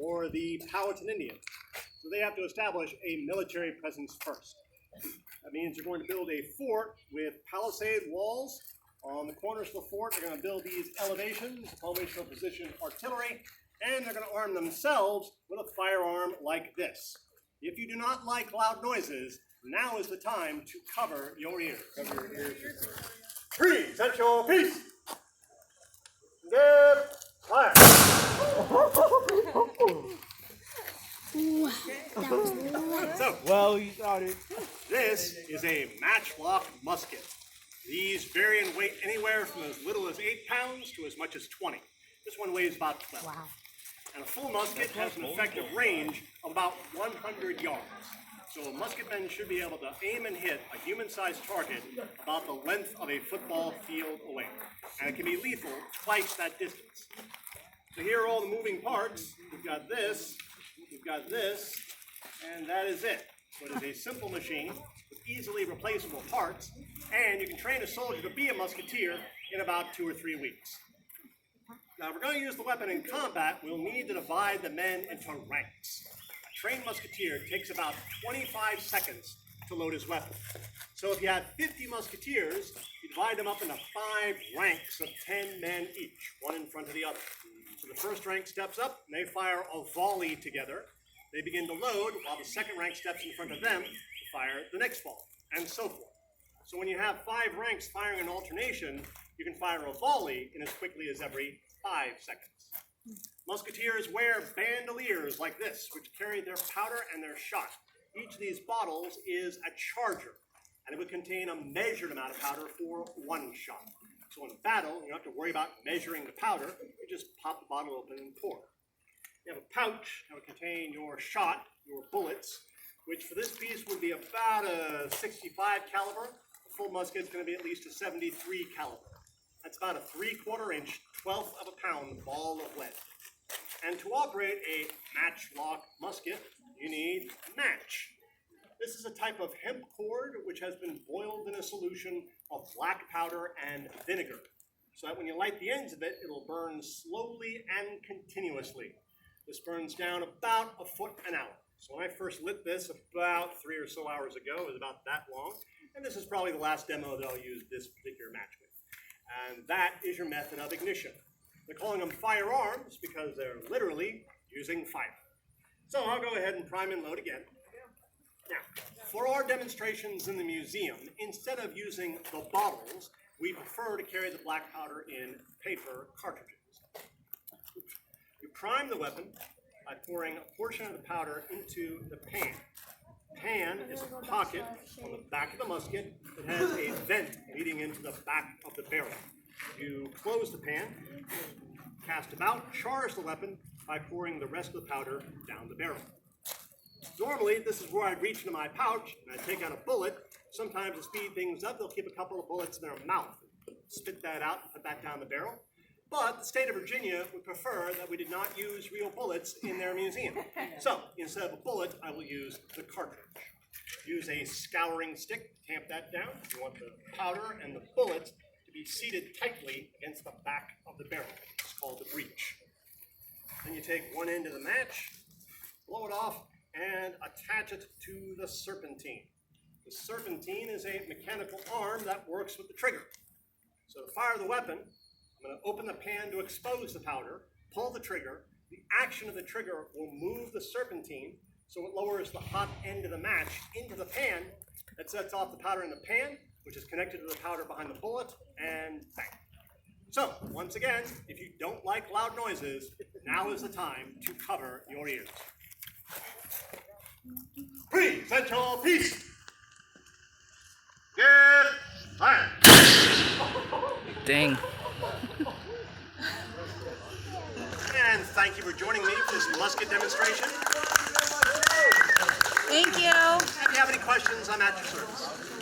or the Powhatan Indians. So they have to establish a military presence first. That means they're going to build a fort with palisade walls. On the corners of the fort, they're going to build these elevations, upon which they'll position artillery, and they're going to arm themselves with a firearm like this. If you do not like loud noises, now is the time to cover your ears. Cover your ears. Present your piece. Give fire. So, Well, you started. this is a matchlock musket. These vary in weight anywhere from as little as 8 pounds to as much as 20. This one weighs about 12. Wow. And a full musket has an effective range of about 100 yards. So a musketman should be able to aim and hit a human-sized target about the length of a football field away. And it can be lethal twice that distance. So here are all the moving parts. We've got this, and that is it. So it is a simple machine with easily replaceable parts, and you can train a soldier to be a musketeer in about 2 or 3 weeks. Now, if we're going to use the weapon in combat, we'll need to divide the men into ranks. A trained musketeer takes about 25 seconds to load his weapon. So if you have 50 musketeers, you divide them up into 5 ranks of 10 men each, one in front of the other. So the first rank steps up, and they fire a volley together. They begin to load, while the second rank steps in front of them to fire the next volley, and so forth. So when you have 5 ranks firing in alternation, you can fire a volley in as quickly as every 5 seconds. Musketeers wear bandoliers like this, which carry their powder and their shot. Each of these bottles is a charger, and it would contain a measured amount of powder for 1 shot. So in battle, you don't have to worry about measuring the powder. You just pop the bottle open and pour. You have a pouch that would contain your shot, your bullets, which for this piece would be about a 65 caliber. A full musket is going to be at least a 73 caliber. That's about a 3/4 inch, 1/12 of a pound ball of lead. And to operate a matchlock musket, you need a match. This is a type of hemp cord which has been boiled in a solution of black powder and vinegar, so that when you light the ends of it, it'll burn slowly and continuously. This burns down about 1 foot an hour. So when I first lit this about 3 or so hours ago, it was about that long, and this is probably the last demo that I'll use this particular match with. And that is your method of ignition. They're calling them firearms because they're literally using fire. So I'll go ahead and prime and load again. Now, for our demonstrations in the museum, instead of using the bottles, we prefer to carry the black powder in paper cartridges. You prime the weapon by pouring a portion of the powder into the pan. Pan is a pocket on the back of the musket that has a vent leading into the back of the barrel. You close the pan, cast about, charge the weapon by pouring the rest of the powder down the barrel. Normally, this is where I'd reach into my pouch and I'd take out a bullet. Sometimes to speed things up, they'll keep a couple of bullets in their mouth, spit that out, and put that down the barrel. But the state of Virginia would prefer that we did not use real bullets in their museum. So instead of a bullet, I will use the cartridge. Use a scouring stick to tamp that down. You want the powder and the bullet to be seated tightly against the back of the barrel. It's called the breech. Then you take one end of the match, blow it off, and attach it to the serpentine. The serpentine is a mechanical arm that works with the trigger. So to fire the weapon, I'm going to open the pan to expose the powder, pull the trigger. The action of the trigger will move the serpentine so it lowers the hot end of the match into the pan. That sets off the powder in the pan, which is connected to the powder behind the bullet, and bang. So, once again, if you don't like loud noises, now is the time to cover your ears. Present your piece. Get fire. Dang. And thank you for joining me for this musket demonstration. Thank you. If you have any questions, I'm at your service.